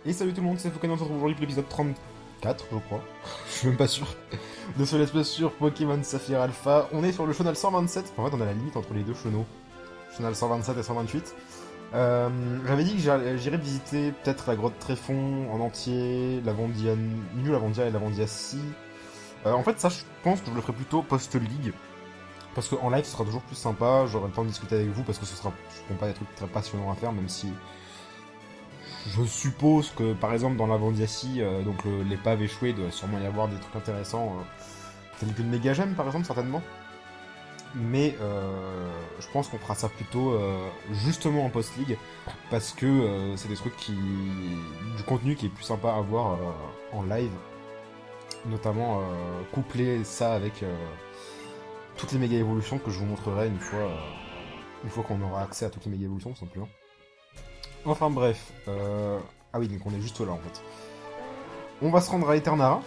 Et salut tout le monde, c'est Foucault, on se retrouve aujourd'hui pour l'épisode 34, je crois. Je suis même pas sûr. De ce let's play sur Pokémon Saphir Alpha. On est sur le Chonal 127. En fait, on est à la limite entre les deux Chonos. Chonal 127 et 128. J'avais dit que j'irais visiter peut-être la grotte Tréfond en entier, Lavandia New, Lavandia et Lavandia Si. En fait, ça, je pense que je le ferai plutôt post-league. Parce qu'en live, ce sera toujours plus sympa. J'aurai le temps de discuter avec vous parce que ce seront pas des trucs très passionnants à faire, même si je suppose que, par exemple, dans l'Avandiacie, donc l'épave échouée, doit sûrement y avoir des trucs intéressants, tels que le Mega Gem, par exemple, certainement. Mais je pense qu'on fera ça plutôt justement en post-league, parce que c'est des trucs du contenu qui est plus sympa à voir en live, notamment coupler ça avec toutes les méga évolutions que je vous montrerai une fois qu'on aura accès à toutes les méga évolutions, tout simplement. Enfin bref, ah oui, donc on est juste là en fait. On va se rendre à Eternara.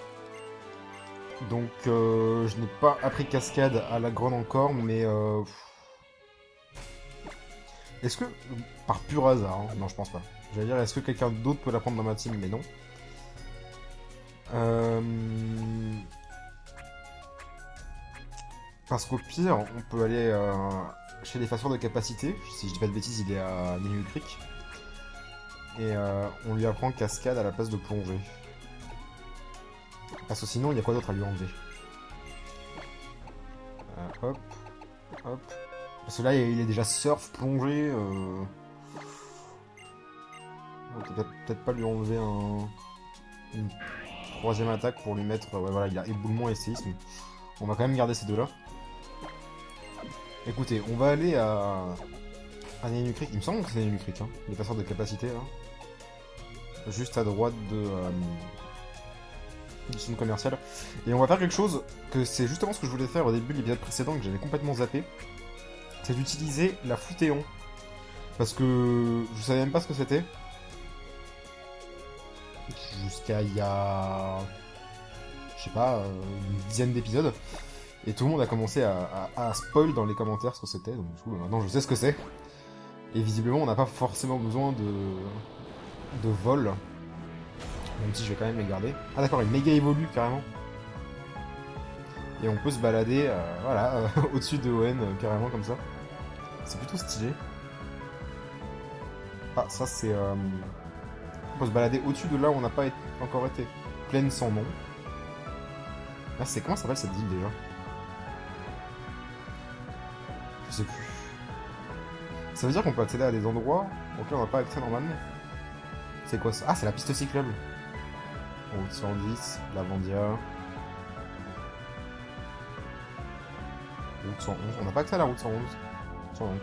Donc je n'ai pas appris Cascade à la grande encore, mais est-ce que, par pur hasard, hein, non je pense pas. J'allais dire, est-ce que quelqu'un d'autre peut la prendre dans ma team, mais non. Euh... Parce qu'au pire, on peut aller chez l'effaceur de capacité. Si je dis pas de bêtises, il est à Nihil Creek. Et on lui apprend Cascade à la place de plongée. Parce que sinon, il y a quoi d'autre à lui enlever? Hop, hop. Parce que là, il est déjà surf, plongée. On peut peut-être pas lui enlever une troisième attaque pour lui mettre... ouais, voilà, il a éboulement et séisme. On va quand même garder ces deux-là. Écoutez, on va aller à Nihil Creek. Il me semble que c'est Nihil Creek, hein. Les passeurs de capacité, là. Juste à droite du centre commercial. Et on va faire quelque chose que c'est justement ce que je voulais faire au début de l'épisode précédent, que j'avais complètement zappé. C'est d'utiliser la Foutéon. Parce que je savais même pas ce que c'était. Jusqu'à il y a... je sais pas, une dizaine d'épisodes. Et tout le monde a commencé à spoil dans les commentaires ce que c'était. Donc du coup, maintenant je sais ce que c'est. Et visiblement, on n'a pas forcément besoin de vol. Même si je vais quand même les garder. Ah d'accord, il méga évolue carrément. Et on peut se balader, voilà, au-dessus de ON, carrément comme ça. C'est plutôt stylé. Ah, ça c'est... On peut se balader au-dessus de là où on n'a pas encore été. Plaine sans nom. Là, c'est comment ça s'appelle cette ville déjà? Je sais plus. Ça veut dire qu'on peut accéder à des endroits auxquels on n'a pas accès normalement. C'est quoi ça? Ah, c'est la piste cyclable. Route 110, Lavandia. Route 111. On n'a pas accès à la route 111. 111.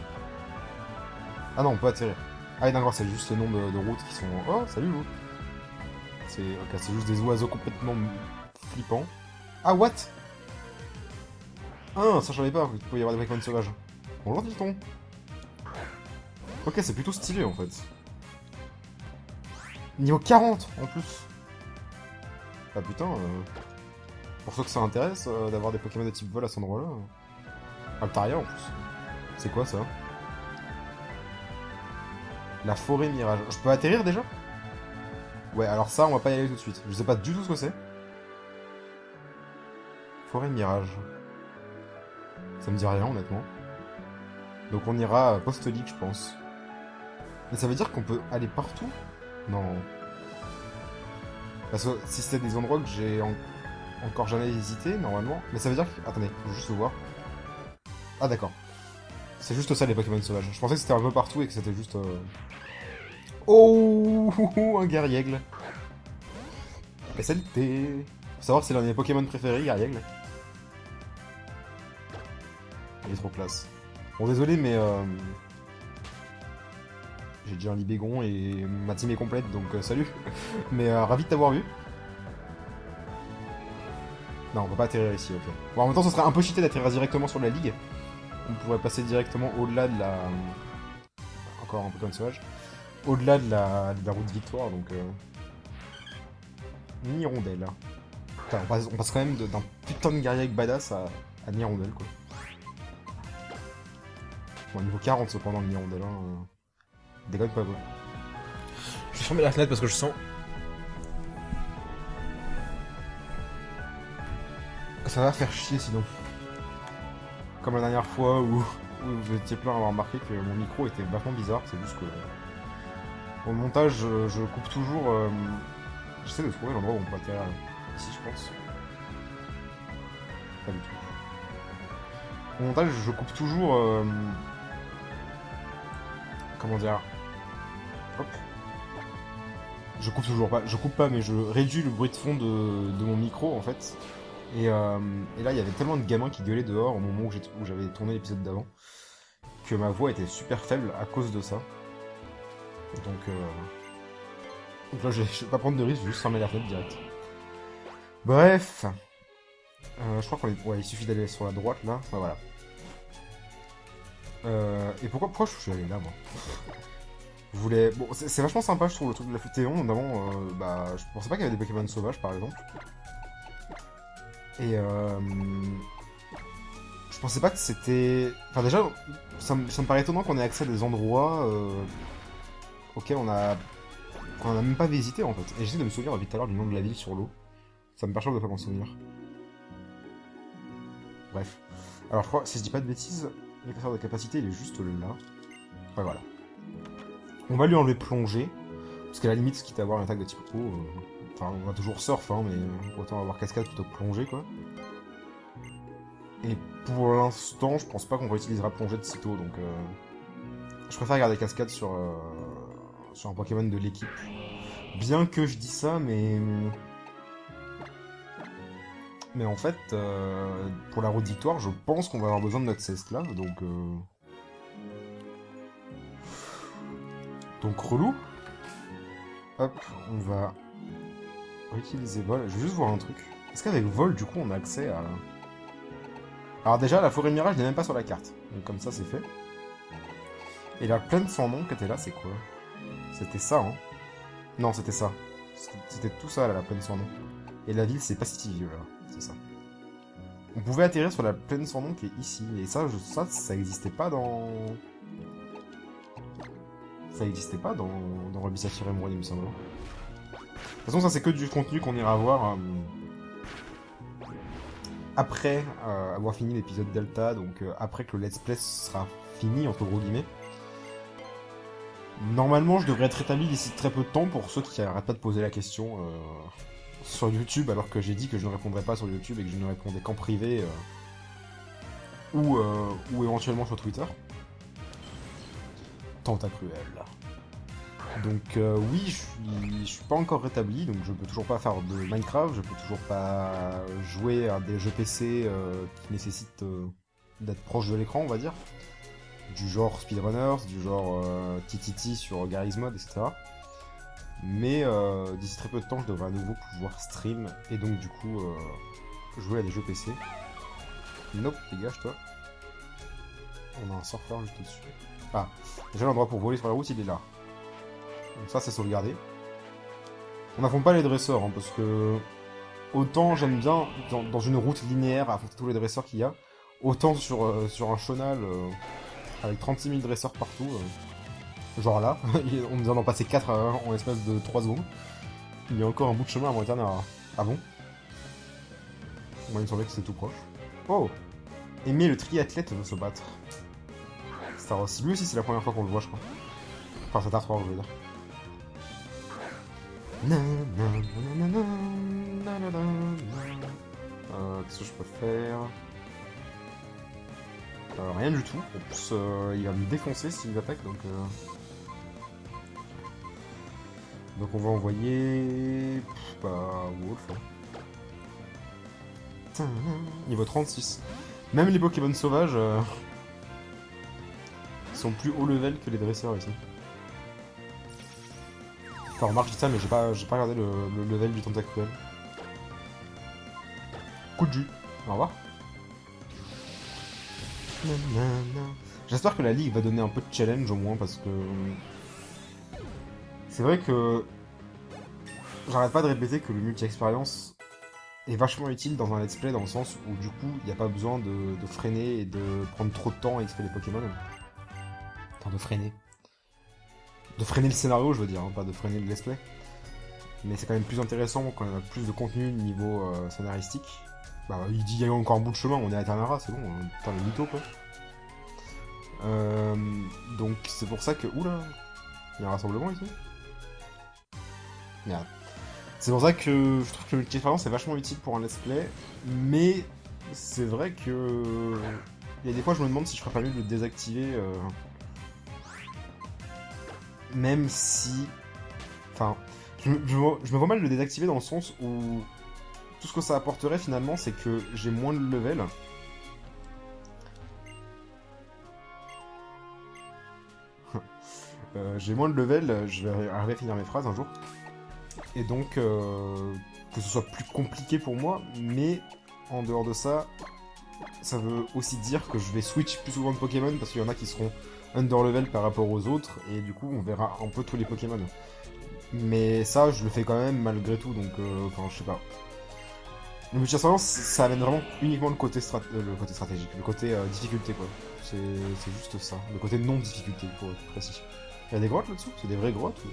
Ah non, on peut atterrir. Ah, d'accord, c'est juste les noms de routes qui sont... Oh, salut vous. C'est okay, c'est juste des oiseaux complètement flippants. Ah, what? Ah, ça je savais pas, il peut y avoir des Pokémon sauvages. Bonjour, Tilton. Ok, c'est plutôt stylé en fait. Niveau 40 en plus. Ah putain, pour ceux que ça intéresse d'avoir des Pokémon de type vol à cet endroit-là. Altaria en plus. C'est quoi ça? La forêt mirage. Je peux atterrir déjà? Ouais, alors ça, on va pas y aller tout de suite. Je sais pas du tout ce que c'est. Forêt mirage. Ça me dit rien, honnêtement. Donc on ira post-league, je pense. Mais ça veut dire qu'on peut aller partout? Non. Parce que si c'était des endroits que j'ai encore jamais visité, normalement... Mais ça veut dire que... Attendez, faut juste le voir. Ah d'accord. C'est juste ça les Pokémon sauvages. Je pensais que c'était un peu partout et que c'était juste... Oh, un Garriègle. SLT. Faut savoir si c'est l'un de mes Pokémon préférés, Garriègle. Il est trop classe. Bon désolé mais... J'ai déjà un Libégon et ma team est complète donc salut. Mais ravi de t'avoir vu. Non, on peut pas atterrir ici, ok. Bon, en même temps, ce serait un peu cheaté d'atterrir directement sur la ligue. On pourrait passer directement au-delà de la... Encore un peu comme sauvage. Au-delà de la route Victoire, donc... Nirondelle. Putain, on passe quand même d'un putain de guerrier avec badass à Nirondelle, quoi. Bon, niveau 40 cependant, le Nirondelle, hein. Déconne pas, quoi. Je vais fermer la fenêtre parce que je sens Ça va faire chier sinon. Comme la dernière fois où vous étiez plein à avoir remarqué que mon micro était vachement bizarre, c'est juste que... Au montage, je coupe toujours... J'essaie de trouver l'endroit où on peut atterrir. Ici, je pense. Pas du tout. Au montage, je coupe toujours... Comment dire? Hop. Je coupe toujours pas. Je coupe pas, mais je réduis le bruit de fond de mon micro, en fait. Et là, il y avait tellement de gamins qui gueulaient dehors au moment où j'avais tourné l'épisode d'avant que ma voix était super faible à cause de ça. Donc là, je vais pas prendre de risque, je vais juste fermer la fenêtre direct. Bref. Je crois qu'on est... Ouais, il suffit d'aller sur la droite, là. Ouais, voilà. Et pourquoi je suis allé là, moi? Je voulais... Bon, c'est vachement sympa, je trouve, le truc de la Futéon. Notamment, bah, je pensais pas qu'il y avait des Pokémon sauvages, par exemple. Et je pensais pas que c'était... Enfin déjà, ça me paraît étonnant qu'on ait accès à des endroits auxquels on a même pas visité en fait. Et j'essaie de me souvenir depuis tout à l'heure du nom de la ville sur l'eau. Ça me perturbe de pas m'en souvenir. Bref. Alors je crois, si je dis pas de bêtises, l'épaisseur de capacité il est juste là. Ouais voilà. On va lui enlever plongée. Parce qu'à la limite, quitte à avoir une attaque de type eau, enfin on va toujours surf hein, mais autant avoir cascade plutôt que plongée quoi. Et pour l'instant, je pense pas qu'on réutilisera plongée de sitôt, donc je préfère garder cascade sur un Pokémon de l'équipe. Bien que je dis ça, mais en fait, pour la route de victoire, je pense qu'on va avoir besoin de notre esclave, donc relou. Hop, on va réutiliser vol. Je vais juste voir un truc. Est-ce qu'avec vol, du coup, on a accès à... Alors déjà, la forêt mirage n'est même pas sur la carte. Donc comme ça, c'est fait. Et la plaine sans nom qui était là, c'est quoi? C'était ça, hein? Non, c'était ça. C'était tout ça, là, la plaine sans nom. Et la ville, c'est Pastillieu, là. C'est ça. On pouvait atterrir sur la plaine sans nom qui est ici. Et ça, ça existait pas dans... Ça existait pas dans Ruby Sapphire Emerald, il me semble. De toute façon, ça, c'est que du contenu qu'on ira voir... après avoir fini l'épisode Delta, donc après que le let's play sera fini, entre gros guillemets. Normalement, je devrais être rétabli d'ici très peu de temps pour ceux qui n'arrêtent pas de poser la question sur YouTube, alors que j'ai dit que je ne répondrais pas sur YouTube et que je ne répondais qu'en privé ou éventuellement sur Twitter. Tentacruel. Donc oui, je suis pas encore rétabli, donc je peux toujours pas faire de Minecraft, je peux toujours pas jouer à des jeux PC qui nécessitent d'être proche de l'écran, on va dire. Du genre Speedrunners, du genre TTT sur Garry's Mod, etc. Mais d'ici très peu de temps, je devrais à nouveau pouvoir stream et donc du coup jouer à des jeux PC. Nope, dégage toi. On a un surfeur juste au-dessus. Ah, déjà l'endroit pour voler sur la route, il est là. Donc ça, c'est sauvegardé. On n'affronte pas les dresseurs, hein, parce que... Autant j'aime bien, dans une route linéaire, affronter tous les dresseurs qu'il y a, autant sur un chenal, avec 36 000 dresseurs partout, genre là, on nous en a passé 4 en l'espace de 3 secondes. Il y a encore un bout de chemin avant d'atteindre à... Ah bon? Moi, il me semblait que c'était tout proche. Oh! Aimer le triathlète veut se battre. Star Wars. Lui aussi, c'est la première fois qu'on le voit, je crois. Enfin, c'est Star 3, je veux dire. Qu'est-ce que je peux faire? Rien du tout. En plus, il va me défoncer s'il attaque, donc... Donc on va envoyer... Wolf. Hein. Niveau 36. Même les Pokémon sauvages sont plus haut level que les dresseurs ici. Enfin, remarque, je dis ça, mais j'ai pas regardé le level du Tentacruel. Coup de jus. Au revoir. J'espère que la ligue va donner un peu de challenge au moins, parce que... C'est vrai que... J'arrête pas de répéter que le multi-expérience est vachement utile dans un let's play, dans le sens où du coup, il n'y a pas besoin de freiner et de prendre trop de temps à XP les Pokémon. Enfin, de freiner. De freiner le scénario, je veux dire, hein, pas de freiner le let's play. Mais c'est quand même plus intéressant quand on a plus de contenu niveau scénaristique. Bah, il dit il y a encore un bout de chemin, on est à Eternara, c'est bon, putain, le mytho, quoi. Donc, c'est pour ça que... Oula, il y a un rassemblement ici. Merde. C'est pour ça que je trouve que l'expérience est vachement utile pour un let's play, mais c'est vrai que... Il y a des fois, je me demande si je ferais pas mieux de le désactiver, même si... Enfin, je me vois mal le désactiver dans le sens où tout ce que ça apporterait finalement, c'est que j'ai moins de level. J'ai moins de level, je vais arriver à finir mes phrases un jour. Et donc, que ce soit plus compliqué pour moi, mais en dehors de ça, ça veut aussi dire que je vais switch plus souvent de Pokémon, parce qu'il y en a qui seront under level par rapport aux autres, et du coup on verra un peu tous les Pokémon. Mais ça, je le fais quand même malgré tout, donc enfin je sais pas. Le multi-ascendance, ça amène vraiment uniquement le côté stratégique, le côté difficulté quoi. C'est juste ça, le côté non-difficulté pour être précis. Il y a des grottes là-dessous? C'est des vraies grottes ou...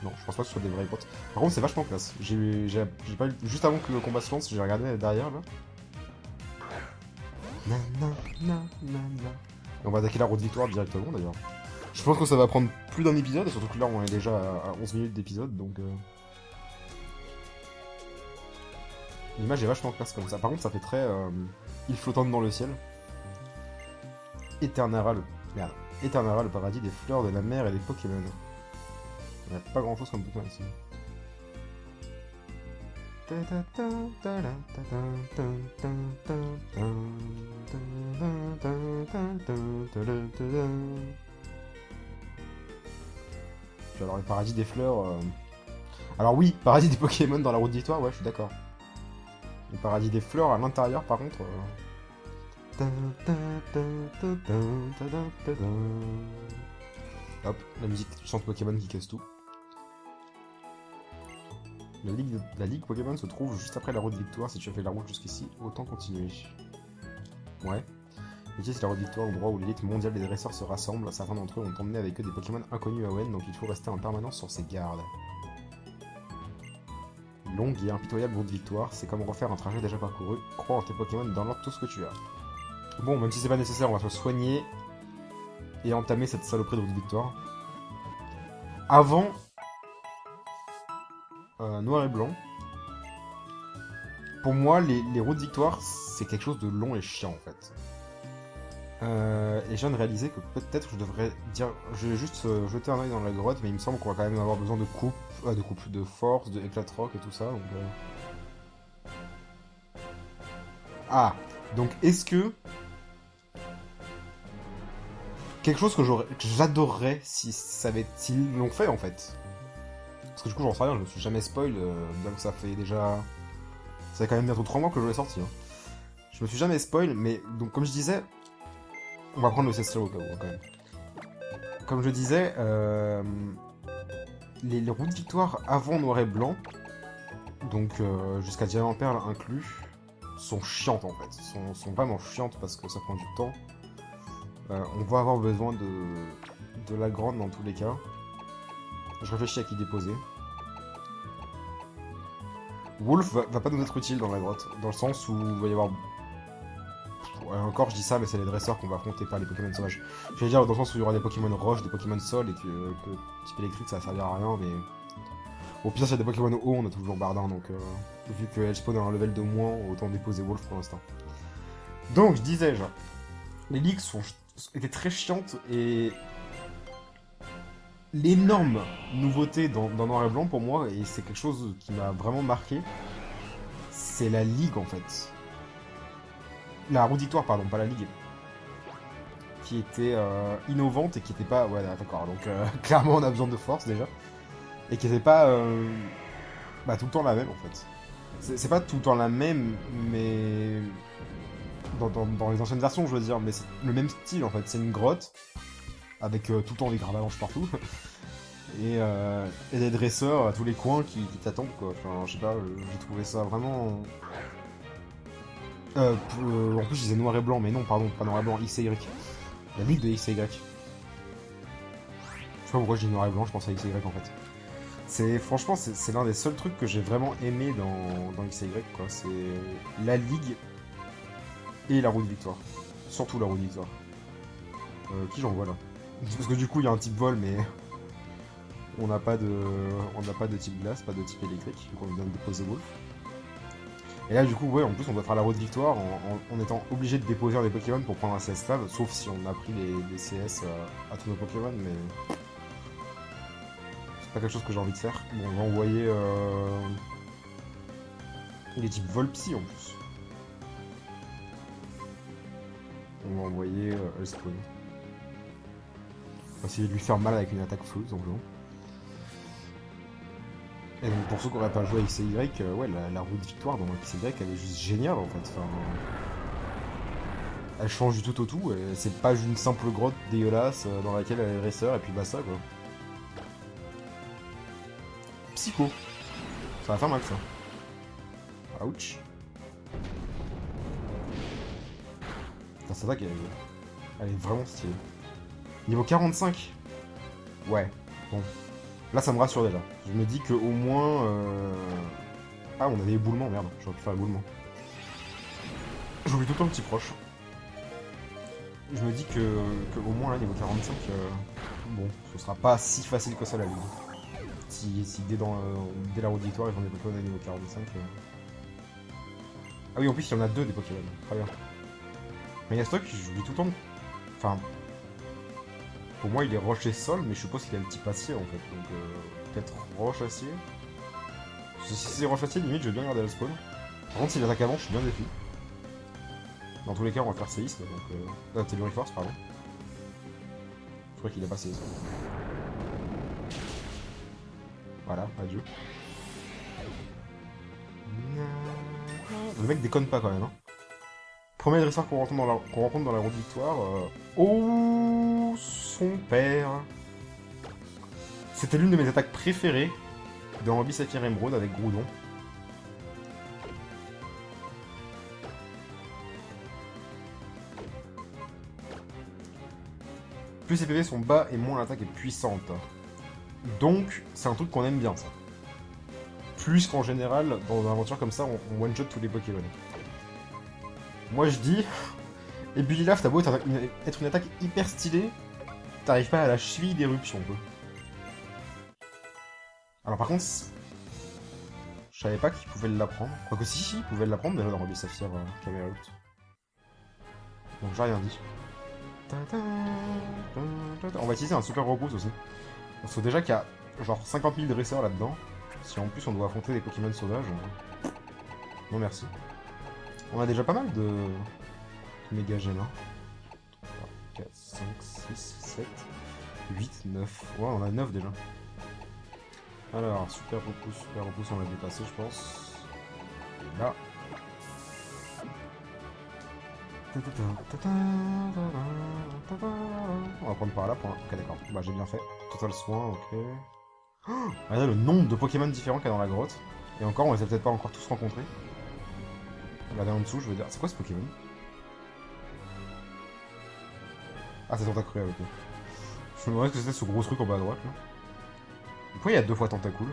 Non, je pense pas que ce soit des vraies grottes. Par contre, c'est vachement classe. J'ai pas eu... Juste avant que le combat se lance, j'ai regardé derrière là. Et on va attaquer la route victoire directement d'ailleurs. Je pense que ça va prendre plus d'un épisode, et surtout que là on est déjà à 11 minutes d'épisode, donc... L'image est vachement classe comme ça. Par contre, ça fait très île flottante dans le ciel. Eternara, Merde. Eternara, le paradis des fleurs de la mer et des Pokémon. Il n'y a pas grand chose comme Pokémon ici. Alors, le paradis des fleurs... Alors oui, paradis des Pokémon dans la route d'histoire, ouais, je suis d'accord. Le paradis des fleurs à l'intérieur, par contre... Hop, la musique chante Pokémon qui casse tout. La ligue Pokémon se trouve juste après la route victoire. Si tu as fait la route jusqu'ici, autant continuer. Ouais. Ici, c'est la route victoire, l'endroit où l'élite mondiale des dresseurs se rassemble. Certains d'entre eux ont emmené avec eux des Pokémon inconnus à Owen, donc il faut rester en permanence sur ses gardes. Longue et impitoyable route victoire, c'est comme refaire un trajet déjà parcouru. Crois en tes Pokémon dans l'ordre tout ce que tu as. Bon, même si c'est pas nécessaire, on va se soigner et entamer cette saloperie de route victoire. Avant noir et blanc, pour moi, les routes victoire, c'est quelque chose de long et chiant en fait. Et je viens de réaliser que peut-être je devrais dire... Je vais juste jeter un oeil dans la grotte, mais il me semble qu'on va quand même avoir besoin de de force, de éclat de roc et tout ça, donc... Ah, donc est-ce que... Quelque chose que j'adorerais si s'ils l'ont fait en fait. Parce que du coup j'en sais rien, je me suis jamais spoil, bien que ça fait déjà... Ça fait quand même bientôt 3 mois que je l'ai sorti. Hein. Je me suis jamais spoil, mais donc comme je disais... On va prendre le Cestro quand même. Comme je disais, les routes victoire avant noir et blanc, donc jusqu'à Diamant Perle inclus, sont chiantes en fait. Sont vraiment chiantes parce que ça prend du temps. On va avoir besoin de la grande dans tous les cas. Je réfléchis à qui déposer. Wolf va pas nous être utile dans la grotte, dans le sens où il va y avoir... Ouais, encore je dis ça, mais c'est les dresseurs qu'on va affronter, pas les Pokémon sauvages. Je vais dire dans le sens où il y aura des Pokémon roche, des Pokémon sol, et que type électrique ça va servir à rien, mais... Au pire, s'il y a des Pokémon haut, on a toujours Bardin, donc vu qu'elle spawn a un level de moins, autant déposer Wolf pour l'instant. Donc, je disais, genre, les ligues étaient très chiantes, et... L'énorme nouveauté dans Noir et Blanc pour moi, et c'est quelque chose qui m'a vraiment marqué, c'est la ligue en fait. La route victoire, pardon, pas la ligue. Qui était innovante et qui était pas... Ouais, d'accord, donc clairement on a besoin de force déjà. Et qui était pas bah, tout le temps la même en fait. C'est pas tout le temps la même, mais... Dans les anciennes versions, je veux dire, mais c'est le même style en fait. C'est une grotte, avec tout le temps des gravalanches partout. Et des dresseurs à tous les coins qui t'attendent quoi. Enfin, je sais pas, j'ai trouvé ça vraiment... en plus, je disais noir et blanc, mais non, pardon, pas noir et blanc, X et Y. La ligue de X et Y. Je sais pas pourquoi je dis noir et blanc, je pense à X et Y en fait. Franchement, c'est l'un des seuls trucs que j'ai vraiment aimé dans XY, quoi. C'est la ligue et la roue de victoire. Surtout la roue de victoire. Qui j'envoie là? Parce que du coup, il y a un type vol, mais on n'a pas de type glace, pas de type électrique, donc on vient de déposer Wolf. Et là, du coup, ouais, en plus, on doit faire la roue de victoire en étant obligé de déposer un des Pokémon pour prendre un CS stable, sauf si on a pris les CS à tous nos Pokémon, mais c'est pas quelque chose que j'ai envie de faire. Bon, on va envoyer les types Volpsy en plus. On va envoyer Spawn. On va essayer de lui faire mal avec une attaque floue, simplement. Et donc pour ceux qui n'auraient pas joué avec XY, ouais, la roue de victoire dans XY, elle est juste géniale en fait. Enfin, elle change du tout au tout, et c'est pas une simple grotte dégueulasse dans laquelle elle est dresseur et puis basta quoi. Psycho. Ça va faire mal ça. Ouch. Putain, cette attaque elle est vraiment stylée. Niveau 45. Ouais, bon. Là, ça me rassure déjà. Je me dis que au moins... Ah, on avait éboulement, merde. J'aurais pu faire éboulement. J'oublie tout le temps le petit proche. Je me dis que au moins, là, niveau 45, bon, ce sera pas si facile que ça, la ligue. Si dès la roue de victoire, ils ont des Pokémon à niveau 45... Ah oui, en plus, il y en a deux des Pokémon. Très bien. Mais il y a stock, j'oublie tout le temps. Enfin... Pour moi, il est roche et sol, mais je suppose qu'il a le type acier en fait. Donc, peut-être roche acier. Si c'est roche acier, limite, je vais bien garder le spawn. Par contre, s'il attaque avant, je suis bien déçu. Dans tous les cas, on va faire séisme. Donc, Telluric Force, pardon. Je crois qu'il a pas séisme. Voilà, adieu. Le mec déconne pas quand même. Hein. Premier dresseur qu'on rencontre dans la roue de victoire. Oh, son père. C'était l'une de mes attaques préférées dans Ruby Sapphire Emerald avec Groudon. Plus ses PV sont bas et moins l'attaque est puissante. Donc, c'est un truc qu'on aime bien, ça. Plus qu'en général, dans une aventure comme ça, on one-shot tous les Pokémon. Moi, je dis... Et Billy Laff, t'as beau être une attaque hyper stylée, t'arrives pas à la cheville d'éruption, quoi. Alors par contre, je savais pas qu'il pouvait l'apprendre. Quoique si, il pouvait l'apprendre déjà dans Ruby Sapphire Camerupt. Donc j'ai rien dit. On va utiliser un super repousse aussi. Il faut déjà qu'il y a genre 50 000 dresseurs là-dedans. Si en plus on doit affronter des Pokémon sauvages. Non merci. On a déjà pas mal de méga gemmes. 3, 4, 5, 6, 7, 8, 9. Ouais, on a 9 déjà. Alors, super repousse, on l'a dépassé, je pense. Et là. On va prendre par là. Ok, d'accord. Bah, j'ai bien fait. Total soin, ok. Oh, regardez le nombre de Pokémon différents qu'il y a dans la grotte. Et encore, on les a peut-être pas encore tous rencontrés. Regardez en dessous, je veux dire. C'est quoi ce Pokémon? Ah, c'est Tentacool, ok. Je me demandais ce que c'était ce gros truc en bas à droite là. Pourquoi il y a 2 fois Tentacool?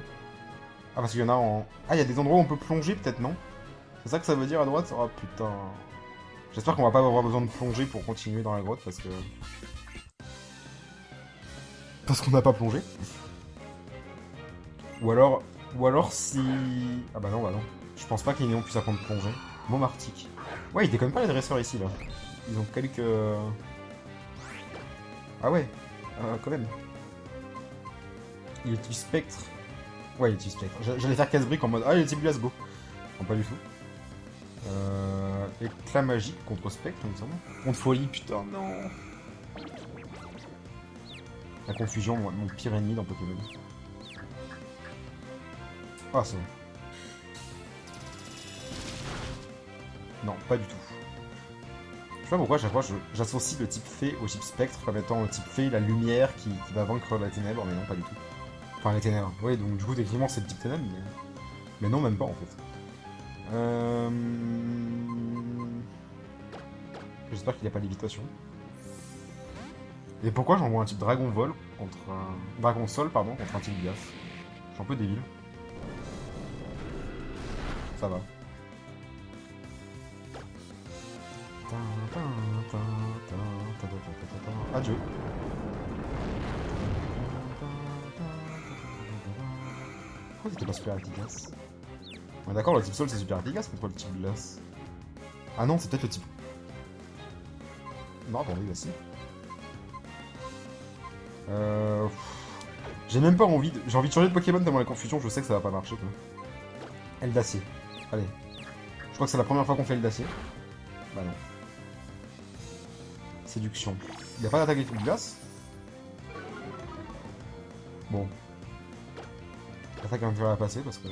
Ah, parce qu'il y en a en... Ah, il y a des endroits où on peut plonger, peut-être, non? C'est ça que ça veut dire à droite? Oh putain. J'espère qu'on va pas avoir besoin de plonger pour continuer dans la grotte, parce que... Parce qu'on n'a pas plongé. Ou alors si... Ah bah non, bah non. Je pense pas qu'ils puissent apprendre de plonger. Bon Arctique. Ouais, ils déconnent pas les dresseurs ici, là. Ils ont quelques... Ah ouais, quand même. Il est type spectre. Ouais, il est type spectre. J'allais faire casse-brique en mode... Ah, il est type glace, go. Non, pas du tout. Éclat magique contre spectre, il me semble. Contre folie, putain, non. La confusion, mon pire ennemi dans Pokémon. Ah, c'est bon. Non, pas du tout. Je sais pas pourquoi à chaque fois j'associe le type fée au type spectre comme étant le type fée, la lumière qui va vaincre la ténèbre, mais non, pas du tout. Enfin, les ténèbres. Oui, donc du coup, techniquement, c'est le type ténèbre, mais non, même pas en fait. J'espère qu'il n'y a pas d'évitation. Et pourquoi j'envoie un type dragon vol contre un... Dragon sol, pardon, contre un type glace? suis un peu débile. Ça va. Adieu. Pourquoi c'était pas super efficace? On est d'accord, le type sol c'est super efficace contre le type glace. Ah non, c'est peut-être le type... Non, attendez, là si. J'ai même pas envie de... J'ai envie de changer de Pokémon tellement la confusion, je sais que ça va pas marcher quoi. Aile d'acier. Allez. Je crois que c'est la première fois qu'on fait aile d'acier. Bah non. Séduction. Il n'y a pas d'attaque avec glace? Bon. L'attaque a intérêt à passer parce que...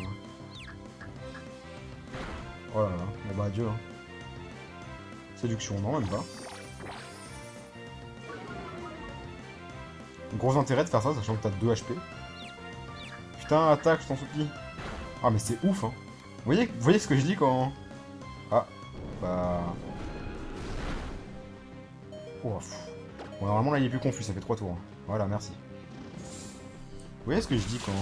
Oh là là. Bon bah adieu. Hein. Séduction, non même pas. Gros intérêt de faire ça, sachant que t'as 2 HP. Putain, attaque, je t'en supplie. Ah mais c'est ouf hein. Vous voyez ce que je dis quand... Ah. Bah... Oh, bon, normalement là il est plus confus, ça fait 3 tours. Hein. Voilà, merci. Vous voyez ce que je dis quand...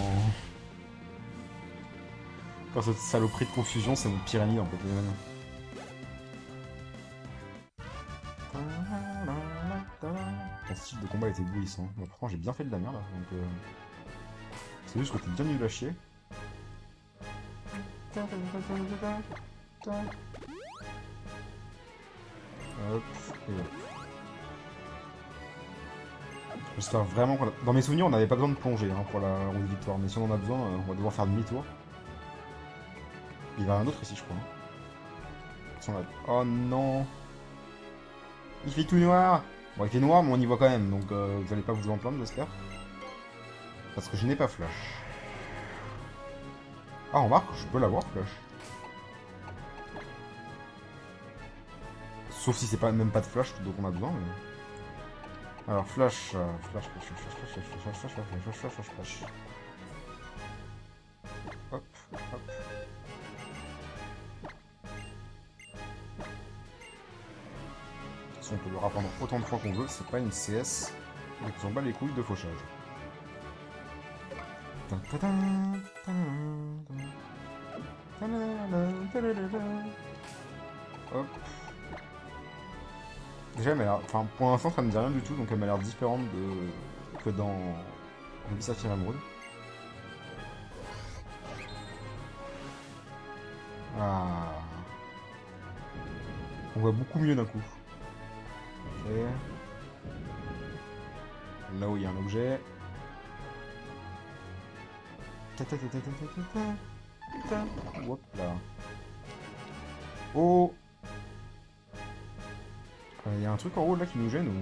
Quand cette saloperie de confusion, c'est mon pire ennemi dans Pokémon. Ton style de combat était éblouissant. Bon, pourtant j'ai bien fait de la merde là, donc... C'est juste que t'es bien nul à chier. Hop, et hop. J'espère vraiment qu'on a... Dans mes souvenirs, on n'avait pas besoin de plonger hein, pour la roue de victoire, mais si on en a besoin, on va devoir faire demi-tour. Il y en a un autre ici, je crois. Hein. Oh non! Il fait tout noir! Bon, il fait noir, mais on y voit quand même, donc vous allez pas vous en plaindre, j'espère. Parce que je n'ai pas flash. Ah, remarque, je peux l'avoir, flash. Sauf si c'est pas, même pas de flash, donc on a besoin, mais... Alors, flash, flash. Hop, hop. On peut le rapprendre autant de fois qu'on veut, c'est pas une CS, donc on s'en bat les couilles de fauchage. Hop. Déjà, elle m'a l'air... Enfin, pour l'instant, ça me dit rien du tout, donc elle m'a l'air différente que dans Ruby Saphir Emerald. Ah. On voit beaucoup mieux d'un coup. Ok. Là où il y a un objet. Hop là. Oh. Il y a un truc en haut là qui nous gêne ou...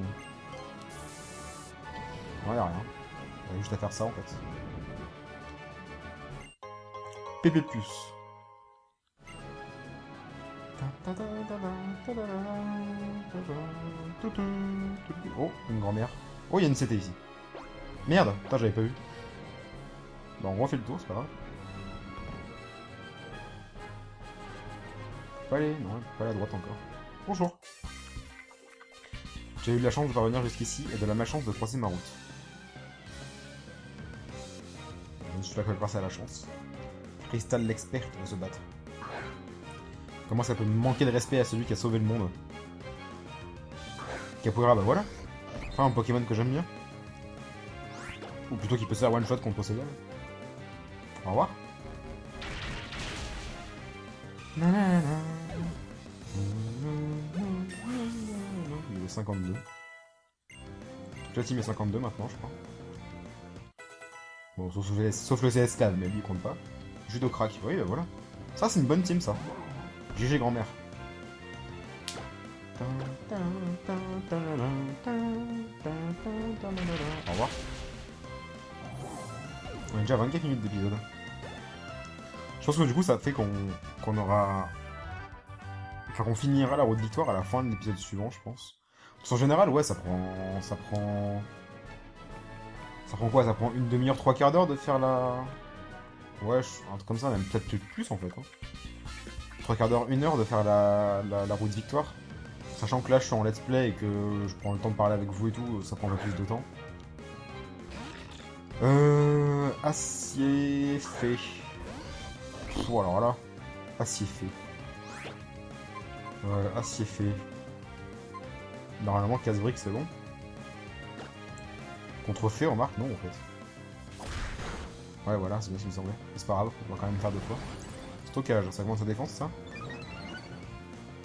Non, y a rien. On a juste à faire ça en fait. PP+. Oh, une grand-mère. Oh, il y a une CT ici. Merde, putain, j'avais pas vu. Bon, on refait le tour, c'est pas grave. Pas aller, non, pas aller à droite encore. Bonjour. J'ai eu de la chance de parvenir jusqu'ici et de la malchance de croiser ma route. Je suis là grâce à la chance. Crystal l'expert va se battre. Comment ça peut manquer de respect à celui qui a sauvé le monde? Capoeira, bah voilà. Enfin, un Pokémon que j'aime bien. Ou plutôt qui peut se faire one shot contre Poséidon. Au revoir. Il est 52. Toute la team est 52 maintenant, je crois. Bon, sauf le CS Clan, mais lui il compte pas. Judo crack, oui, bah voilà. Ça, c'est une bonne team, ça. GG grand-mère. Au revoir. On est déjà à 24 minutes d'épisode. Je pense que du coup ça fait qu'on aura... Enfin qu'on finira la route de victoire à la fin de l'épisode suivant, je pense. Parce qu'en général, ouais, ça prend... Ça prend quoi? Ça prend une demi-heure, 3/4 d'heure de faire la... Ouais, un truc comme ça, même peut-être plus en fait. Hein. 3/4 d'heure, 1 heure de faire la route de victoire. Sachant que là je suis en let's play et que je prends le temps de parler avec vous et tout, ça prendra plus de temps. Acier fait. Oh, alors là. Acier fait. Acier fait. Normalement, casse-brique, c'est bon. Contre fait, on marque non, en fait. Ouais, voilà, c'est bien ce qui me semblait. C'est pas grave, on va quand même faire deux fois. Stockage, ça augmente sa défense, ça?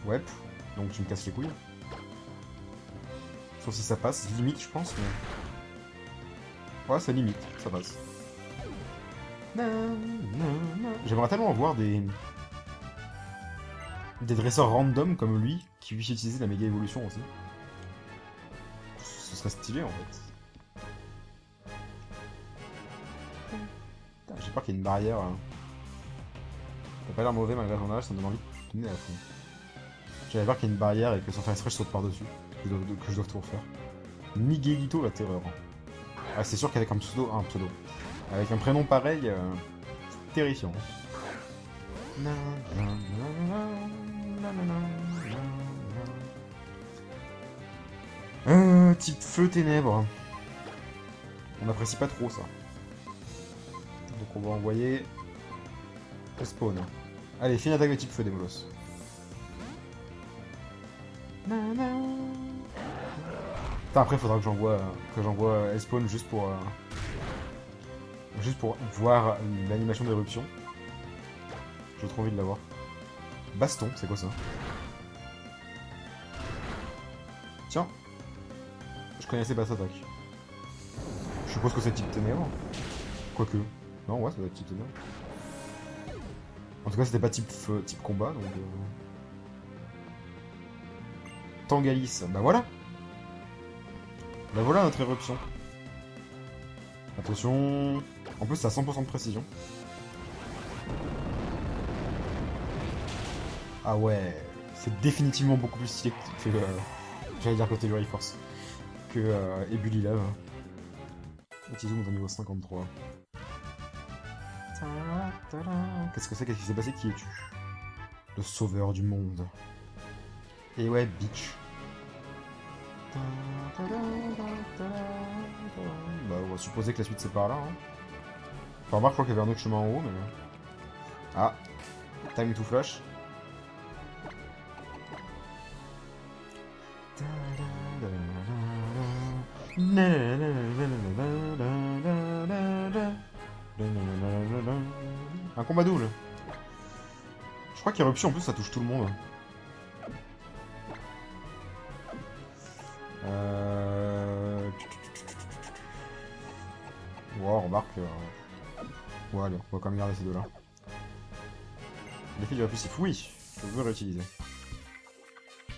Ouais, donc tu me casses les couilles. Sauf si ça passe, limite, je pense, mais... Ouais, ça limite, ça passe. J'aimerais tellement voir des dresseurs random comme lui qui puissent utiliser la méga évolution aussi. Ce serait stylé en fait. J'ai peur qu'il y ait une barrière. T'as pas l'air mauvais malgré ton âge, ça me donne envie de te donner à fond. J'avais peur qu'il y ait une barrière et que sans faire exprès je saute par-dessus. Que je dois tout refaire. Miguelito la terreur. Ah, c'est sûr qu'avec un pseudo. Avec un prénom pareil, c'est terrifiant. Type feu ténèbres. On n'apprécie pas trop ça. Donc on va envoyer au spawn. Allez, fais une attaque de type feu, Démolos. Putain, après faudra que j'envoie Spawn juste pour voir l'animation d'éruption. J'ai trop envie de l'avoir. Baston, c'est quoi ça? Tiens, je connaissais pas cette attaque. Je suppose que c'est type ténèbres. Quoique. Non, ouais, ça doit être type ténèbres. En tout cas, c'était pas type feu, type combat, donc... Tangalis, bah voilà. Bah voilà notre éruption. Attention... En plus, c'est à 100% de précision. Ah ouais, c'est définitivement beaucoup plus stylé que... J'allais dire côté Fury Force. Que Ebulilave. Utilisons mon niveau 53. Qu'est-ce que c'est? Qu'est-ce qui s'est passé? Qui es-tu? Le sauveur du monde. Et ouais, bitch. Bah, on va supposer que la suite c'est par là. Hein. Enfin, remarque, je crois qu'il y avait un autre chemin en haut, mais... Ah, time to flash. Un combat double. Je crois qu'éruption en plus ça touche tout le monde. Wow, remarque. Ouais, allez, on va quand même garder ces deux là. L'effet du répulsif, oui, je veux réutiliser.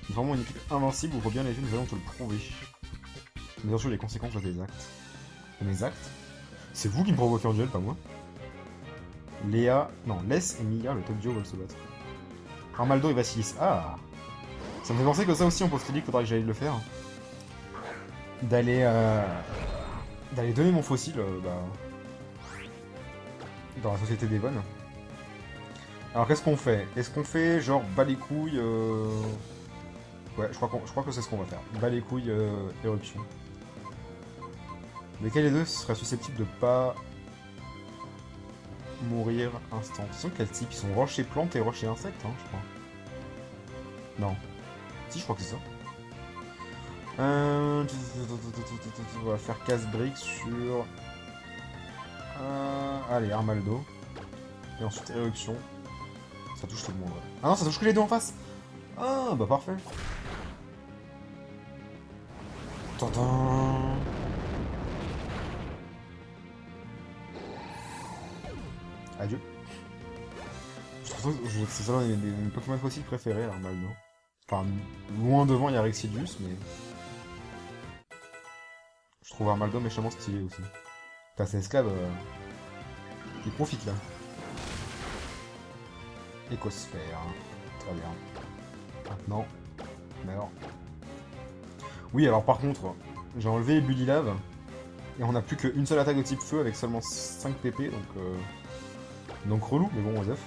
C'est vraiment une équipe invincible, il faut bien les yeux, nous allons te le prouver. Mais bien sûr, les conséquences de tes actes. De mes actes? C'est vous qui me provoquez en duel, pas moi. Léa... Non, Les et Mia, le top duo, veulent se battre. Armaldo et Vassilis. Ah! Ça me fait penser que ça aussi, en post-crédit, faudra que j'aille le faire. D'aller donner mon fossile, dans la société d'Evon. Alors, qu'est-ce qu'on fait? Est-ce qu'on fait, genre, bas les couilles... Ouais, je crois que c'est ce qu'on va faire. Bas les couilles, éruption. Lesquels des deux seraient susceptibles de pas... mourir instant. Ils sont quel type? Ils sont rocher plante et rocher insecte, hein, je crois. Non. Si, je crois que c'est ça. On va faire casse-brique sur... allez, Armaldo. Et ensuite éruption. Ça touche tout le monde. Ouais. Ah non, ça touche que les deux en face. Ah, bah parfait. Tintin. Adieu. Je trouve que c'est ça mes Pokémon fossiles préférés, Armaldo. Enfin, loin devant, il y a Rexidius, mais... Je trouve Armaldo méchamment stylé aussi. Putain, c'est esclave... Il profite, là. Écosphère. Très bien. Maintenant... Meurs. Oui, alors par contre, j'ai enlevé Bulilave, et on n'a plus qu'une seule attaque de type feu avec seulement 5 PP, donc... Donc relou, mais bon, Osef.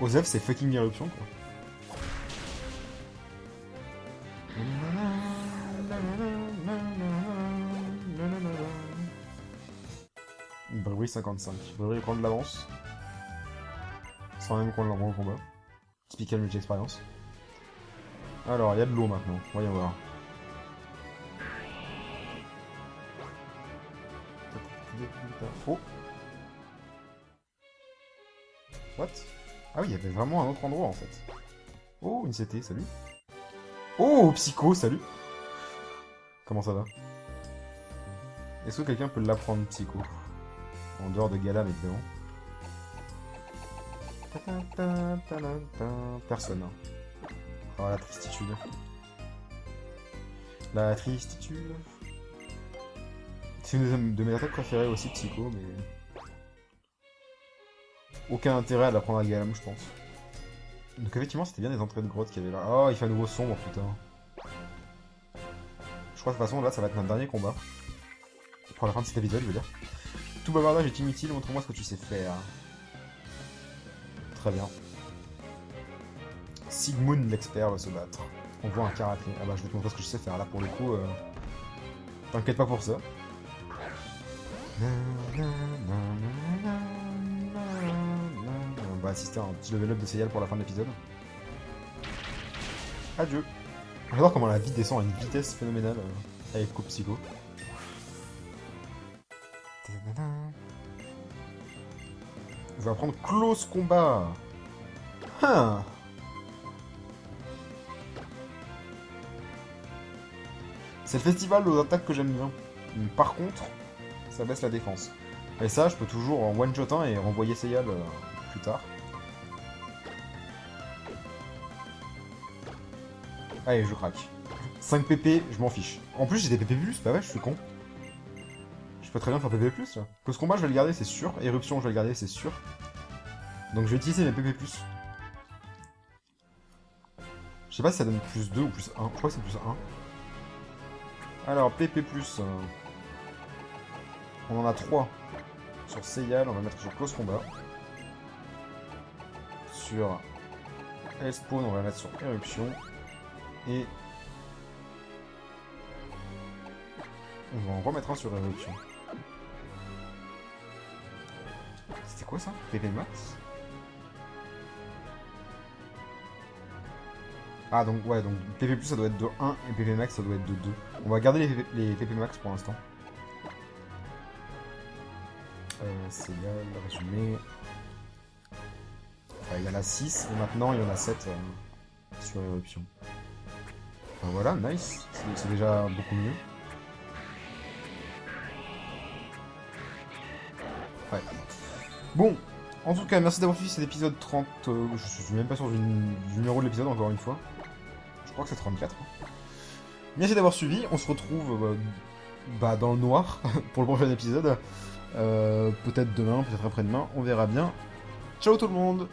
Osef, c'est fucking éruption, quoi. 55. Il faudrait prendre de l'avance. Sans même qu'on l'envoie au combat. Typical multi-expérience. Alors, il y a de l'eau maintenant. Voyons voir. Oh. What? Ah oui, il y avait vraiment un autre endroit en fait. Oh, une CT, salut. Oh, Psycho, salut. Comment ça va? Est-ce que quelqu'un peut l'apprendre, Psycho? En dehors de Galam, évidemment. Personne. Oh, la tristitude. La tristitude. C'est une de mes attaques préférées aussi, Psycho, mais... Aucun intérêt à l'apprendre à Galam, je pense. Donc effectivement, c'était bien les entrées de grotte qu'il y avait là. Oh, il fait à nouveau sombre, putain. Je crois que de toute façon, là, ça va être notre dernier combat. Pour la fin de cet épisode, je veux dire. Tout bavardage est inutile, montre-moi ce que tu sais faire. Très bien. Sigmund, l'expert, va se battre. On voit un karaté. Ah bah, je vais te montrer ce que je sais faire, là, pour le coup. T'inquiète pas pour ça. On va assister à un petit level up de Seyal pour la fin de l'épisode. Adieu. J'adore comment la vie descend à une vitesse phénoménale avec Coupe Psycho. Je vais apprendre Close Combat. Hein. C'est le festival aux attaques que j'aime bien. Par contre, ça baisse la défense. Et ça, je peux toujours en one-shot 1 et renvoyer Seyal plus tard. Allez, je craque. 5 PP, je m'en fiche. En plus, j'ai des PP+, bah ouais, je suis con. Je peux très bien faire PP+, là. Close Combat, je vais le garder, c'est sûr. Éruption, je vais le garder, c'est sûr. Donc je vais utiliser mes PP+. Je sais pas si ça donne plus 2 ou plus 1. Je crois que c'est plus 1. Alors, PP+. On en a 3. Sur Seyal, on va mettre sur Close Combat. Sur Spawn, on va mettre sur Éruption. Et... on va en remettre un sur Éruption. C'était quoi ça? PP Max? Ah donc ouais, donc PP+, ça doit être de 1 et PP Max ça doit être de 2. On va garder les PP Max pour l'instant. C'est là le résumé. Enfin, il y en a 6 et maintenant il y en a 7 sur Éruption. Enfin, voilà, nice. C'est déjà beaucoup mieux. Ouais. Bon, en tout cas, merci d'avoir suivi cet épisode 30. Je suis même pas sûr du numéro de l'épisode, encore une fois. Je crois que c'est 34. Merci d'avoir suivi. On se retrouve dans le noir pour le prochain épisode. Peut-être demain, peut-être après-demain. On verra bien. Ciao tout le monde!